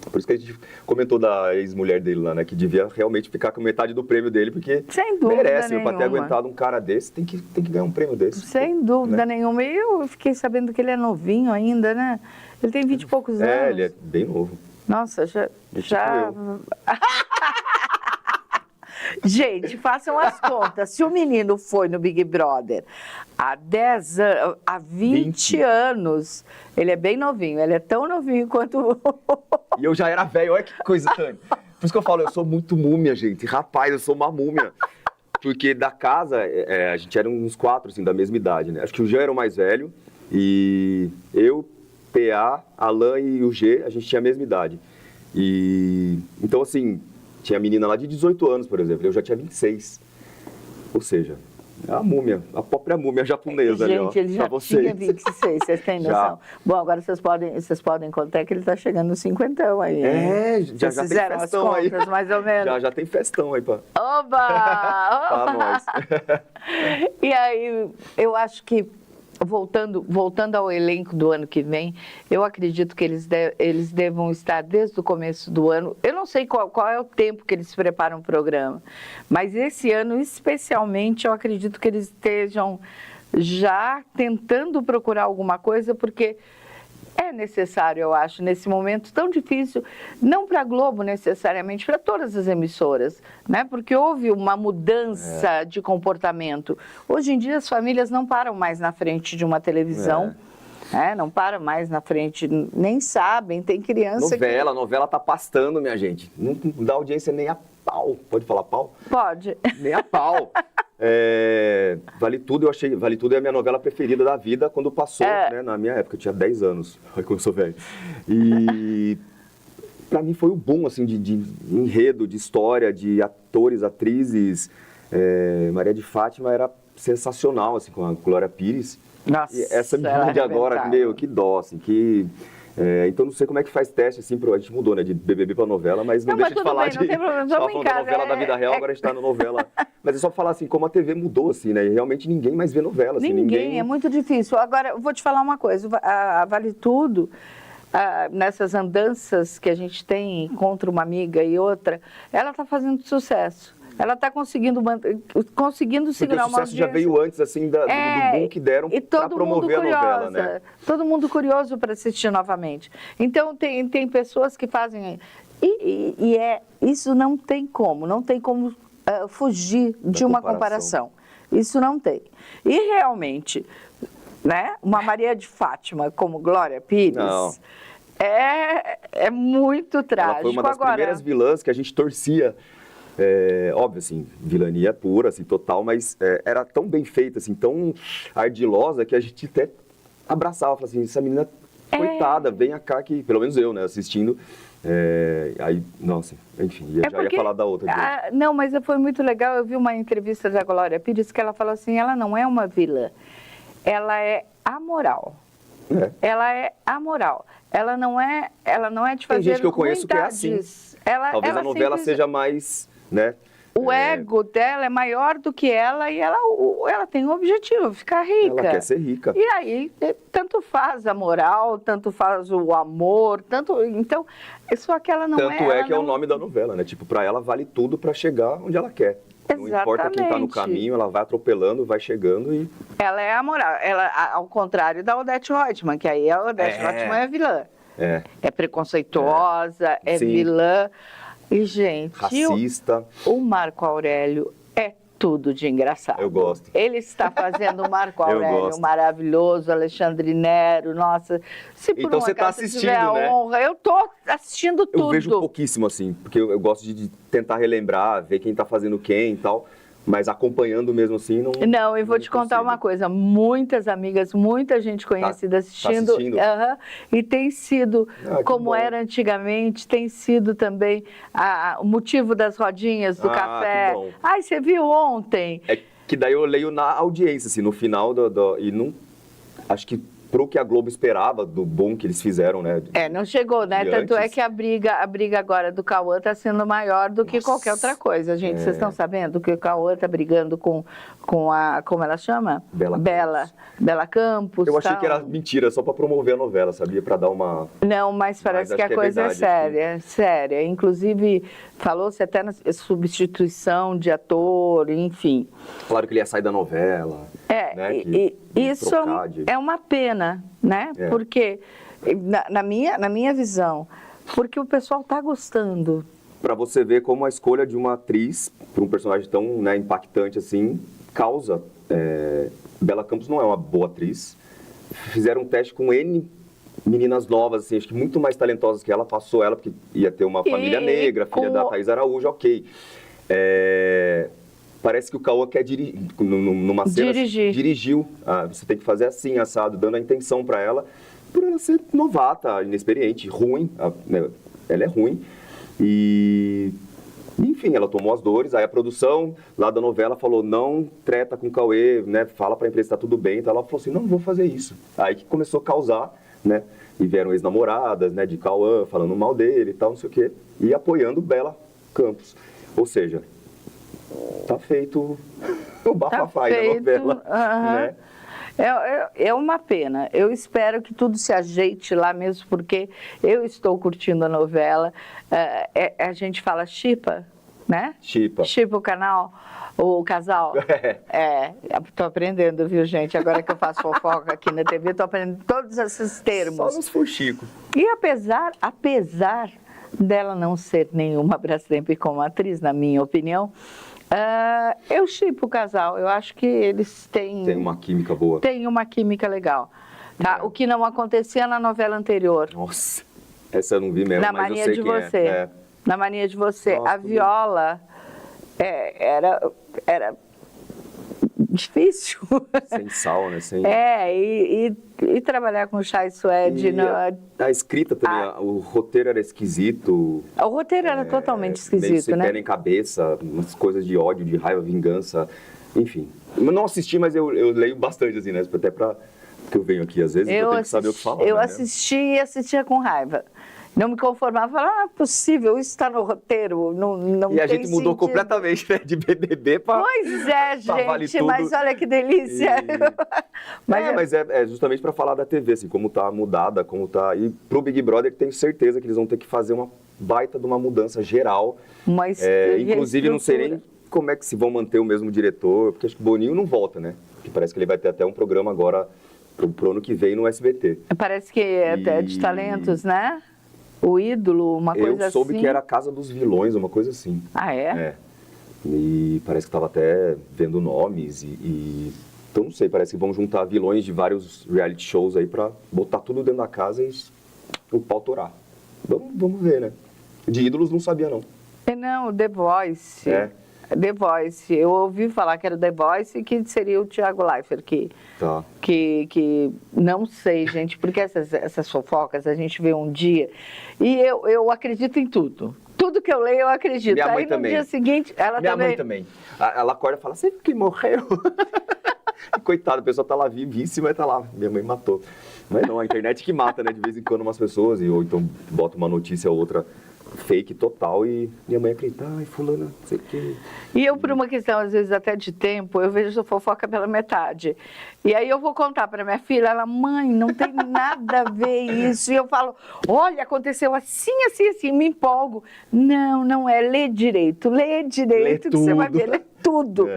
por isso que a gente comentou da ex-mulher dele lá, né, que devia realmente ficar com metade do prêmio dele, porque sem dúvida merece, nenhuma. Pra ter aguentado um cara desse, tem que ganhar um prêmio desse. Sem dúvida nenhuma. E eu fiquei sabendo que ele é novinho ainda, né? Ele tem 20 e poucos anos. Ele é bem novo. Nossa, já... Gente, façam as contas. Se o menino foi no Big Brother há 10 anos, há 20 anos, ele é bem novinho. Ele é tão novinho quanto... E eu já era velho. Olha que coisa, Tânia. Por isso que eu falo, eu sou muito múmia, gente. Rapaz, eu sou uma múmia. porque da casa, a gente era uns 4, assim, da mesma idade, né? Acho que o Jean era o mais velho e eu, PA, Alan e o G, a gente tinha a mesma idade. E então, assim, tinha menina lá de 18 anos, por exemplo, eu já tinha 26. Ou seja, a múmia, a própria múmia japonesa ali, ó. Gente, ele já tinha 26, vocês têm noção? Bom, agora vocês podem contar que ele está chegando no 50 aí. Já tem fizeram festão as contas, aí. mais ou menos. Já tem festão aí, pá. Oba! Pra nós. E aí, eu acho que, voltando ao elenco do ano que vem, eu acredito que eles devam estar desde o começo do ano. Eu não sei qual é o tempo que eles preparam o programa, mas esse ano, especialmente, eu acredito que eles estejam já tentando procurar alguma coisa, porque é necessário, eu acho, nesse momento tão difícil, não para a Globo necessariamente, para todas as emissoras, né? Porque houve uma mudança de comportamento. Hoje em dia as famílias não param mais na frente de uma televisão, não param mais na frente, nem sabem, tem criança Novela tá pastando, minha gente. Não dá audiência nem a pau. Pode falar pau? Pode. Nem a pau. Vale Tudo, Vale Tudo é a minha novela preferida da vida quando passou, né, na minha época, eu tinha 10 anos, olha como eu sou velho. E pra mim foi o boom, assim, de enredo, de história, de atores, atrizes. Maria de Fátima era sensacional, assim, com a Glória Pires. Nossa, e essa menina de agora, que dó, assim, que... então não sei como é que faz teste, assim, a gente mudou, né, de BBB pra novela, mas não deixa de falar não tem problema, tava falando da novela da vida real, agora a gente tá na novela. Mas é só falar assim, como a TV mudou, assim, né, e realmente ninguém mais vê novela, assim, ninguém, é muito difícil. Agora, eu vou te falar uma coisa, a Vale Tudo, nessas andanças que a gente tem contra uma amiga e outra, ela tá fazendo sucesso. Ela está conseguindo segurar uma audiência. O sucesso já veio antes, assim, do boom que deram para promover a novela, né? Todo mundo curioso para assistir novamente. Então, tem pessoas que fazem... Isso não tem como fugir de uma comparação. Isso não tem. E, realmente, né, uma Maria de Fátima como Glória Pires... Não. É muito trágico. Ela foi uma das primeiras vilãs que a gente torcia... óbvio, assim, vilania pura, assim, total, mas era tão bem feita, assim, tão ardilosa, que a gente até abraçava, falava assim, essa menina, coitada, vem cá, que, pelo menos eu, né, assistindo, aí, nossa, enfim, já ia falar da outra. Não, mas foi muito legal, eu vi uma entrevista da Glória Pires, que ela falou assim, ela não é uma vilã, ela é amoral. Ela é amoral. Ela não é de fazer. Tem gente que eu conheço que é assim. Talvez a novela seja mais, né? O ego dela é maior do que ela e ela tem um objetivo, ficar rica. Ela quer ser rica. E aí, tanto faz a moral, tanto faz o amor, então, só que ela não Tanto que é o nome da novela, né? Tipo, pra ela vale tudo pra chegar onde ela quer. Exatamente. Não importa quem tá no caminho, ela vai atropelando, vai chegando e... Ela é a moral, ao contrário da Odete Roitman, que aí a Odete Roitman é vilã. É preconceituosa, é vilã. E, gente, racista. O Marco Aurélio é tudo de engraçado. Eu gosto. Ele está fazendo o Marco Aurélio maravilhoso, Alexandre Nero, nossa. Se por então uma você está assistindo, a né? honra, eu estou assistindo tudo. Eu vejo pouquíssimo, assim, porque eu gosto de tentar relembrar, ver quem está fazendo quem e tal. Mas acompanhando mesmo assim, não... Não, eu vou te contar uma coisa. Muitas amigas, muita gente conhecida assistindo. Tá assistindo. E tem sido, como era antigamente, tem sido também o motivo das rodinhas do café. Que bom. Ai, você viu ontem? É que daí eu leio na audiência, assim, no final e não... Acho que pro que a Globo esperava, do bom que eles fizeram, né? Não chegou, né? Tanto é que a briga agora do Cauã está sendo maior do que qualquer outra coisa, gente. Vocês estão sabendo que o Cauã está brigando com a... Como ela chama? Bela Campos. Eu achei que era mentira, só para promover a novela, sabia? Para dar uma... Não, mas parece que a coisa é séria, séria. Inclusive, falou-se até na substituição de ator, enfim. Falaram que ele ia sair da novela. Né? Isso é uma pena, né? Porque, na minha visão, porque o pessoal está gostando. Para você ver como a escolha de uma atriz, para um personagem tão, né, impactante assim, causa... Bela Campos não é uma boa atriz. Fizeram um teste com N meninas novas, assim, acho que muito mais talentosas que ela, passou ela, porque ia ter uma família negra, filha da Thaís Araújo, ok. parece que o Cauã quer dirigir, numa cena, dirigiu. Você tem que fazer assim, assado, dando a intenção para ela, por ela ser novata, inexperiente, ruim, né? Ela é ruim. E, enfim, ela tomou as dores. Aí a produção lá da novela falou, não treta com o Cauê, né? Fala pra empresa que tá tudo bem. Então ela falou assim, não vou fazer isso. Aí que começou a causar, né? E vieram ex-namoradas, né? De Cauã, falando mal dele e tal, não sei o quê. E apoiando Bela Campos. Ou seja, tá feito o bafafá da novela, né? É uma pena. Eu espero que tudo se ajeite lá mesmo, porque eu estou curtindo a novela. A gente fala chipa, né? Chipa. Chipa o casal. Estou aprendendo, viu, gente? Agora que eu faço fofoca aqui na TV, estou aprendendo todos esses termos. Só nos fuxico. E apesar dela não ser nenhuma Brastemp como atriz, na minha opinião, eu shippo o casal. Eu acho que eles têm... Tem uma química boa. Tem uma química legal. Tá? O que não acontecia na novela anterior. Nossa, essa eu não vi mesmo, Na mas Mania eu sei de quem Você. é. Na Mania de Você. Nossa, a Viola era difícil. Sem sal, né? E trabalhar com Chay Suede... A escrita também, o roteiro era esquisito. O roteiro era totalmente esquisito, meio sem né? pé nem cabeça, umas coisas de ódio, de raiva, vingança, enfim. Eu não assisti, mas eu leio bastante, assim, né? Até pra... que eu venho aqui, às vezes, eu tenho que saber o que falar. Eu né? assisti e assistia com raiva. Não me conformava, falava, não é possível, isso está no roteiro, não E a tem gente mudou sentido. completamente, né? De BBB para... Pois é, Vale gente, tudo. mas olha que delícia. Mas é justamente para falar da TV, assim, como tá mudada, como tá... E pro Big Brother, tenho certeza que eles vão ter que fazer uma baita de uma mudança geral. Inclusive, não sei nem como é que se vão manter o mesmo diretor, porque acho que o Boninho não volta, né? Porque parece que ele vai ter até um programa agora pro ano que vem no SBT. Parece que é de talentos, né? O Ídolo, uma coisa assim. Eu soube que era a Casa dos Vilões, uma coisa assim. Ah, é? E parece que estava até vendo nomes então, não sei, parece que vão juntar vilões de vários reality shows aí pra botar tudo dentro da casa e o pau torar. Vamos ver, né? De Ídolos não sabia, não. Não, The Voice. The Voice. Eu ouvi falar que era The Voice e que seria o Thiago Leifert que não sei, gente, porque essas fofocas a gente vê um dia e eu acredito em tudo. Tudo que eu leio, eu acredito. Minha mãe aí também. No dia seguinte, Minha mãe também. Ela acorda e fala, você que morreu? Coitada, a pessoa tá lá vivíssima e tá lá, minha mãe matou. Mas não, a internet que mata, né, de vez em quando umas pessoas, ou então bota uma notícia ou outra fake total e minha mãe acredita, ai, fulana, não sei o quê. E eu, por uma questão, às vezes, até de tempo, eu vejo a fofoca pela metade. E aí eu vou contar para minha filha, ela, mãe, não tem nada a ver isso. E eu falo, olha, aconteceu assim, assim, assim, me empolgo. Não é, lê direito que você vai ver, lê tudo.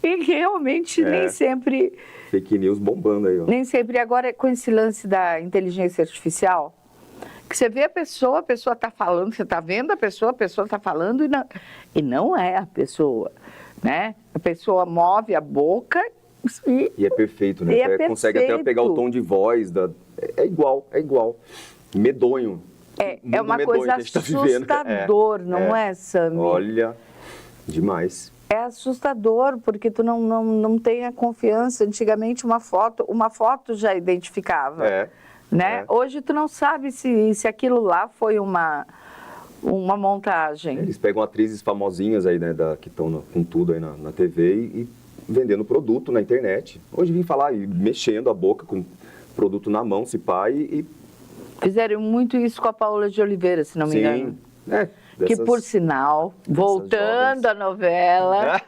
E realmente nem sempre... Fake news bombando aí, ó. Nem sempre. Agora, com esse lance da inteligência artificial, que você vê a pessoa está falando, você está vendo a pessoa está falando e não é a pessoa, né? A pessoa move a boca e é perfeito, né? Consegue até pegar o tom de voz, é igual. Medonho. É uma coisa assustador, não é, Sami? Olha, demais. É assustador, porque tu não tem a confiança. Antigamente, uma foto já identificava. Né? Hoje tu não sabe se aquilo lá foi uma montagem. Eles pegam atrizes famosinhas aí, né, que estão com tudo aí na TV e vendendo produto na internet. Hoje vim falar e mexendo a boca com produto na mão, se pá, e... Fizeram muito isso com a Paola de Oliveira, se não me engano. Que, por sinal, voltando à novela,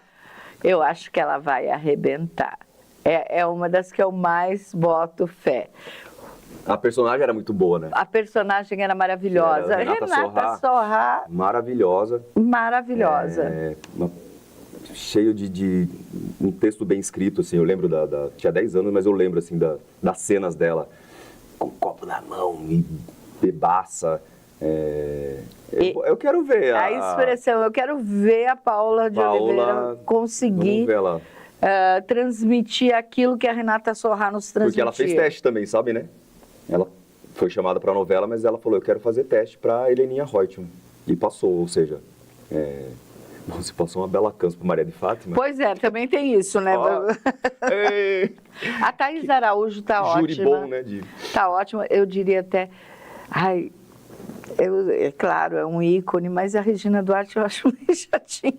eu acho que ela vai arrebentar. É uma das que eu mais boto fé. A personagem era muito boa, né? A personagem era maravilhosa. Renata Sorrah. Maravilhosa. Cheio de um texto bem escrito, assim. Eu lembro tinha 10 anos, mas eu lembro, assim, das cenas dela. Com o copo na mão e bebaça. Eu quero ver a expressão. Eu quero ver a Paola de Oliveira conseguir transmitir aquilo que a Renata Sorrah nos transmitia. Porque ela fez teste também, sabe, né? Ela foi chamada para a novela, mas ela falou, eu quero fazer teste para Heleninha Reutemann. E passou, ou seja, Bom, se passou uma bela cansa para Maria de Fátima. Pois é, também tem isso, né? Ó, ei, A Thaís Araújo tá júri ótima. bom, né? Tá ótima, eu diria até... Ai, é claro, é um ícone, mas a Regina Duarte eu acho meio chatinha.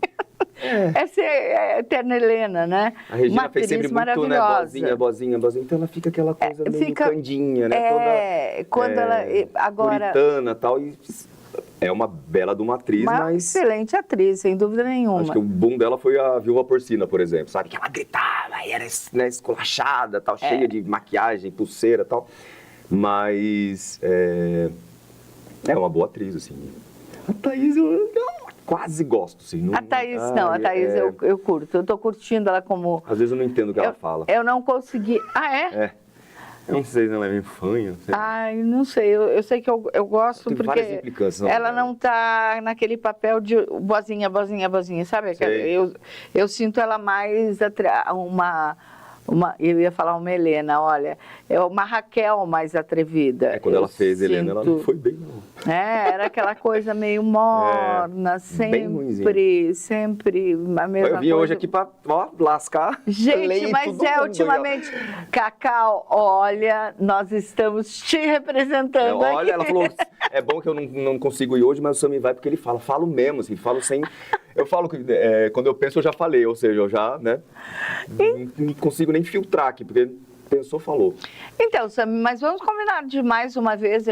Essa é a Eterna Helena, né? A Regina uma fez sempre atriz muito, né? maravilhosa. Boazinha. Então ela fica aquela coisa meio fica- candinha, né? quando ela... Agora, puritana e tal. E é uma bela de uma atriz, uma mas... excelente atriz, sem dúvida nenhuma. Acho que o boom dela foi a Viúva Porcina, por exemplo, sabe? Que ela gritava e era, né, esculachada, tal, cheia de maquiagem, pulseira e tal. Mas é uma boa atriz, assim. A Thaís eu quase gosto, assim. Não, A Thaís, a Thaís eu curto. Eu tô curtindo ela como... Às vezes eu não entendo o que ela fala. Eu não consegui... Ah, é? Eu não sei se ela é meio fanha. Não sei. Ai, não sei. Eu sei que eu gosto Tem porque várias implicâncias, não, ela né? não tá naquele papel de boazinha, sabe? Sei. Eu sinto ela mais eu ia falar uma Helena, olha, é uma Raquel mais atrevida. Quando ela fez Helena, ela não sinto- foi bem, não. Era aquela coisa meio morna, bem ruinzinha. sempre a mesma Eu vim coisa. hoje aqui pra lascar. Gente, leite mas todo mundo aí, ó. ultimamente, Cacau, olha, nós estamos te representando aqui. Olha, ela falou, é bom que eu não consigo ir hoje, mas o Sami vai porque ele fala. Falo mesmo, assim, falo sem... Eu falo que quando eu penso, eu já falei, ou seja, eu já, né, não consigo nem filtrar aqui, porque pensou, falou. Então, Sami, mas vamos combinar de mais uma vez,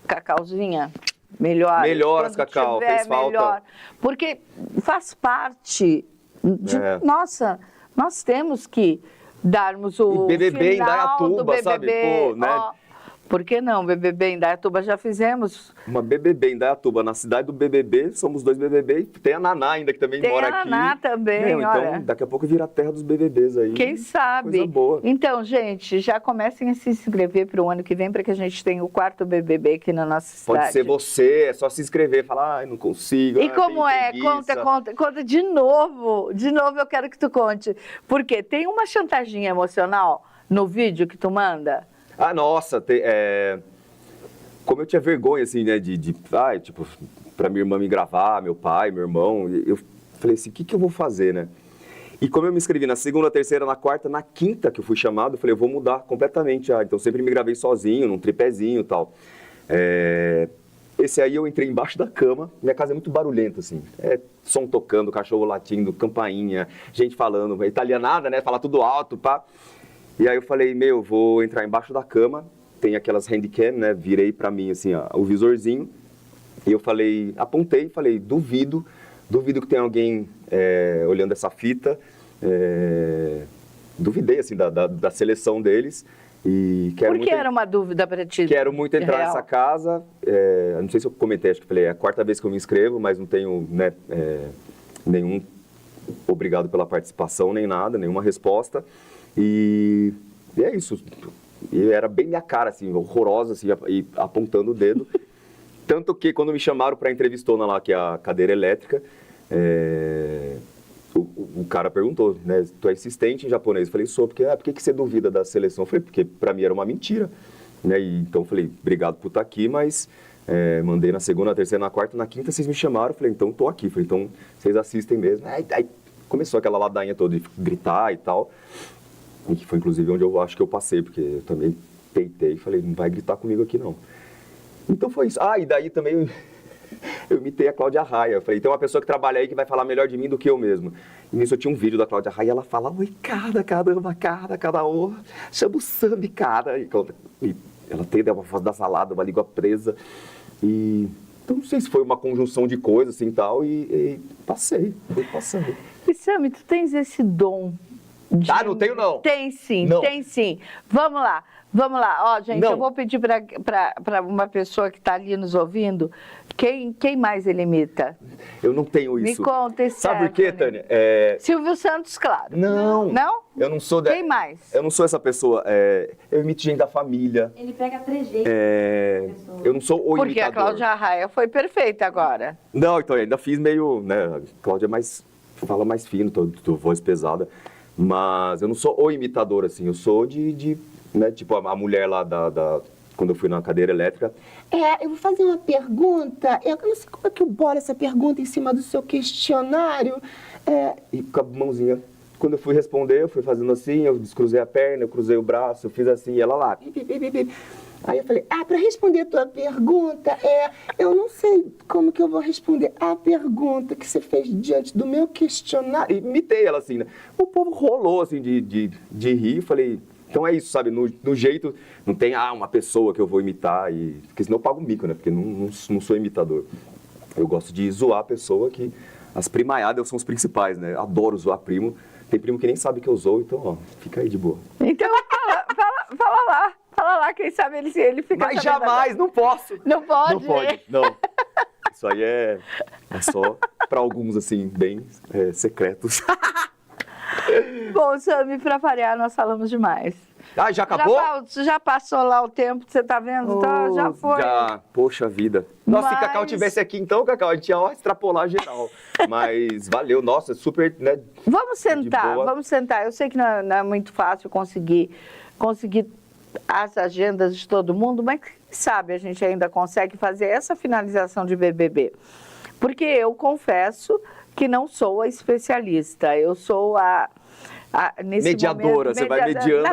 Cacauzinha, melhor. Melhoras, Cacau, fez falta. Melhor, porque faz parte de... Nossa, nós temos que darmos o E BBB em final Indaiatuba, do BBB. sabe? Pô, né? Ó, por que não? BBB em Indaiatuba já fizemos. Uma BBB em Indaiatuba, na cidade do BBB, somos 2 BBB, e tem a Naná ainda, que também Tem mora a aqui. Naná também, Meu, olha. então, daqui a pouco vira a terra dos BBBs aí. Quem sabe? Coisa boa. Então, gente, já comecem a se inscrever para o ano que vem, para que a gente tenha o 4º BBB aqui na nossa cidade. Pode ser você, é só se inscrever, falar, ai, não consigo. E ai, como tenho é? preguiça. Conta de novo. De novo eu quero que tu conte. Porque tem uma chantagem emocional no vídeo que tu manda? Ah, nossa, como eu tinha vergonha, assim, né, tipo, pra minha irmã me gravar, meu pai, meu irmão, eu falei assim, o que eu vou fazer, né? E como eu me inscrevi na segunda, terceira, na quarta, na quinta que eu fui chamado, eu falei, eu vou mudar completamente. Então sempre me gravei sozinho, num tripézinho e tal. Esse aí eu entrei embaixo da cama, minha casa é muito barulhenta, assim. Som tocando, cachorro latindo, campainha, gente falando, italianada, né, falar tudo alto, pá. E aí eu falei, vou entrar embaixo da cama, tem aquelas handcam, né, virei pra mim, assim, ó, o visorzinho. E eu falei, apontei e falei, duvido que tenha alguém olhando essa fita. Duvidei, assim, da seleção deles. E quero Porque era uma dúvida para ti. Quero muito entrar real. nessa casa. Não sei se eu comentei, acho que falei, é a 4ª vez que eu me inscrevo, mas não tenho, né, nenhum obrigado pela participação, nem nada, nenhuma resposta. E é isso. E era bem minha cara, assim, horrorosa, assim, e apontando o dedo. Tanto que quando me chamaram para a entrevistona lá, que é a cadeira elétrica, o cara perguntou, né, tu é assistente em japonês? Eu falei, sou, porque por que você duvida da seleção? Eu falei, porque para mim era uma mentira. Né? E, então eu falei, obrigado por estar aqui, mas mandei na segunda, na terceira, na quarta, na quinta vocês me chamaram, eu falei, então tô aqui. Eu falei, então vocês assistem mesmo. Aí começou aquela ladainha toda de gritar e tal. E que foi inclusive onde eu acho que eu passei, porque eu também peitei e falei, não vai gritar comigo aqui não. Então foi isso. E daí também eu imitei a Cláudia Raia. Eu falei, tem uma pessoa que trabalha aí que vai falar melhor de mim do que eu mesmo. E nisso eu tinha um vídeo da Cláudia Raia, ela fala, oi, caramba, chama o Sami, cara. E ela tem uma voz da salada, uma língua presa. E então não sei se foi uma conjunção de coisas assim tal, e passei, fui passando. E Sami, tu tens esse dom. Não tenho não. Tem sim, não. Tem sim. Vamos lá. Ó, gente, Não. eu vou pedir para uma pessoa que está ali nos ouvindo, quem mais ele imita? Eu não tenho isso. Me conta esse. Sabe por quê, Tânia? Silvio Santos, claro. Não. Não? Eu não sou Quem mais? Eu não sou essa pessoa. Eu imito gente da família. Ele pega trejeitos. Eu não sou o Porque imitador. a Cláudia Raia foi perfeita agora. Não, então eu ainda fiz meio, né? A Cláudia fala mais fino, tô voz pesada. Mas eu não sou o imitador, assim. Eu sou né? Tipo, a mulher lá quando eu fui na cadeira elétrica. Eu vou fazer uma pergunta. Eu não sei como é que eu bolo essa pergunta em cima do seu questionário. E com a mãozinha. Quando eu fui responder, eu fui fazendo assim, eu descruzei a perna, eu cruzei o braço, eu fiz assim, e ela lá. Aí eu falei, para responder a tua pergunta, eu não sei como que eu vou responder a pergunta que você fez diante do meu questionário. E imitei ela assim, né? O povo rolou assim de rir, falei, então é isso, sabe? No jeito, não tem uma pessoa que eu vou imitar, porque senão eu pago mico, né? Porque não sou imitador. Eu gosto de zoar a pessoa que as primaiadas são os principais, né? Adoro zoar primo. Tem primo que nem sabe que eu zoo, então, fica aí de boa. Então, fala lá, quem sabe ele fica Mas jamais, não posso. Não pode? Não pode, não. Isso aí é só para alguns, assim, bem secretos. Bom, Sami, para variar, nós falamos demais. Já acabou? Já passou lá o tempo, você tá vendo? Então, já foi. Já, poxa vida. Nossa, se Cacau tivesse aqui então, Cacau, a gente ia extrapolar geral. Mas valeu, nossa, super, né? Vamos sentar. Eu sei que não é muito fácil conseguir as agendas de todo mundo, mas quem sabe a gente ainda consegue fazer essa finalização de BBB. Porque eu confesso que não sou a especialista, eu sou nesse mediadora, momento, você vai mediando.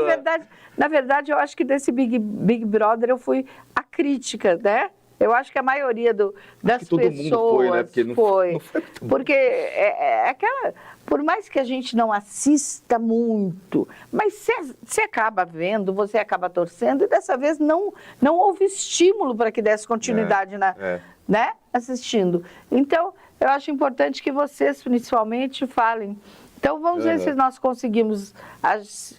Na verdade, eu acho que desse Big Brother eu fui a crítica, né? Eu acho que a maioria das todo pessoas mundo foi, né? Porque não foi porque aquela, por mais que a gente não assista muito, mas você acaba vendo, você acaba torcendo, e dessa vez não houve estímulo para que desse continuidade né? Assistindo. Então, eu acho importante que vocês, principalmente, falem. Então, vamos ver se nós conseguimos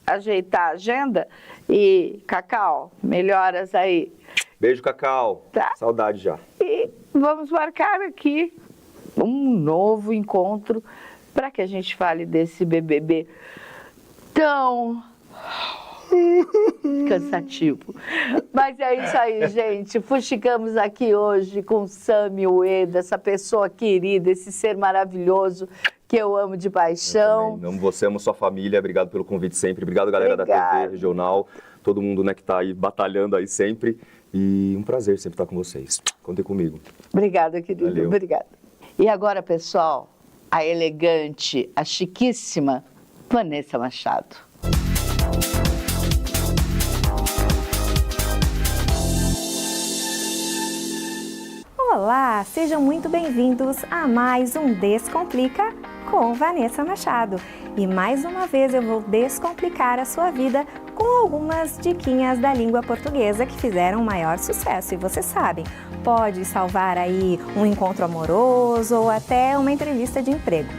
ajeitar a agenda. E, Cacau, melhoras aí. Beijo, Cacau. Tá? Saudade já. E vamos marcar aqui um novo encontro para que a gente fale desse BBB tão cansativo. Mas é isso aí, gente. Fuxicamos aqui hoje com Sami Ueda, essa pessoa querida, esse ser maravilhoso que eu amo de paixão. Eu também amo você, amo sua família. Obrigado pelo convite sempre. Obrigado, galera da TV Regional. Todo mundo, né, que está aí batalhando aí sempre. E um prazer sempre estar com vocês. Contem comigo. Obrigada, querido. Valeu. Obrigada. E agora, pessoal, a elegante, a chiquíssima Vanessa Machado. Olá, sejam muito bem-vindos a mais um Descomplica com Vanessa Machado. E mais uma vez eu vou descomplicar a sua vida com algumas diquinhas da língua portuguesa que fizeram maior sucesso. E vocês sabem, pode salvar aí um encontro amoroso ou até uma entrevista de emprego.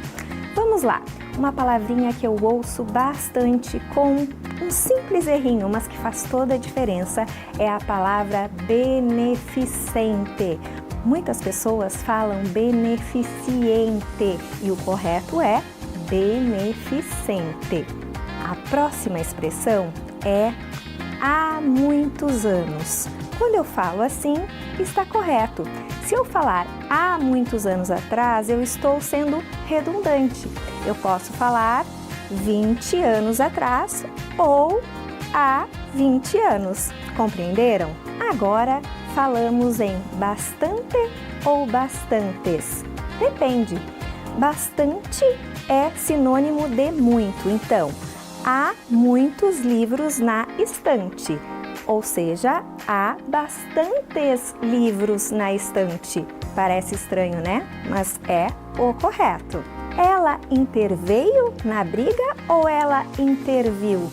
Vamos lá, uma palavrinha que eu ouço bastante com um simples errinho, mas que faz toda a diferença, é a palavra beneficente. Muitas pessoas falam beneficiente e o correto é beneficente. A próxima expressão é há muitos anos. Quando eu falo assim, está correto. Se eu falar há muitos anos atrás, eu estou sendo redundante. Eu posso falar 20 anos atrás ou há 20 anos. Compreenderam? Agora falamos em bastante ou bastantes. Depende. Bastante é sinônimo de muito. Então, há muitos livros na estante. Ou seja, há bastantes livros na estante. Parece estranho, né? Mas é o correto. Ela interveio na briga ou ela interviu?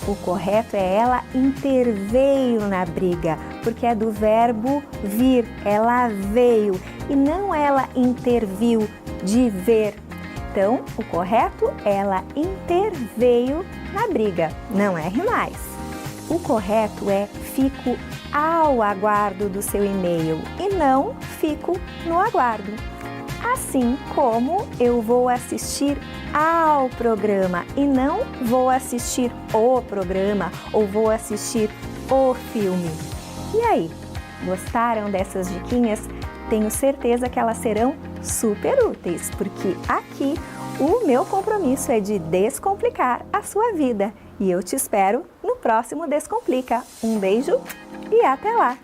O correto é ela interveio na briga, porque é do verbo vir, ela veio, e não ela interviu de ver. Então, o correto é ela interveio na briga, não erre mais. O correto é fico ao aguardo do seu e-mail e não fico no aguardo. Assim como eu vou assistir ao programa e não vou assistir o programa ou vou assistir o filme. E aí, gostaram dessas diquinhas? Tenho certeza que elas serão super úteis, porque aqui o meu compromisso é de descomplicar a sua vida. E eu te espero no próximo Descomplica. Um beijo e até lá!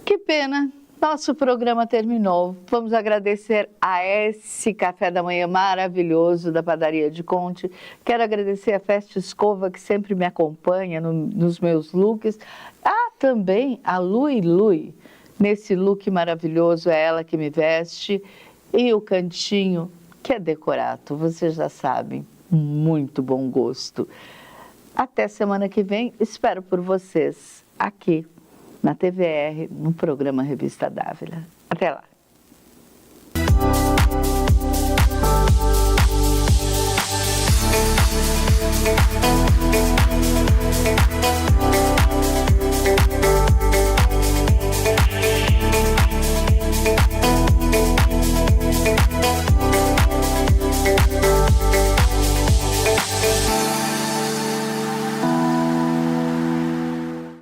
Que pena, nosso programa terminou. Vamos agradecer a esse café da manhã maravilhoso da Padaria de Conte. Quero agradecer a Festa Escova, que sempre me acompanha nos meus looks. Também a Lui, nesse look maravilhoso, é ela que me veste. E o cantinho, que é decorado, vocês já sabem, muito bom gosto. Até semana que vem, espero por vocês aqui na TVR, no programa Revista Dávila. Até lá!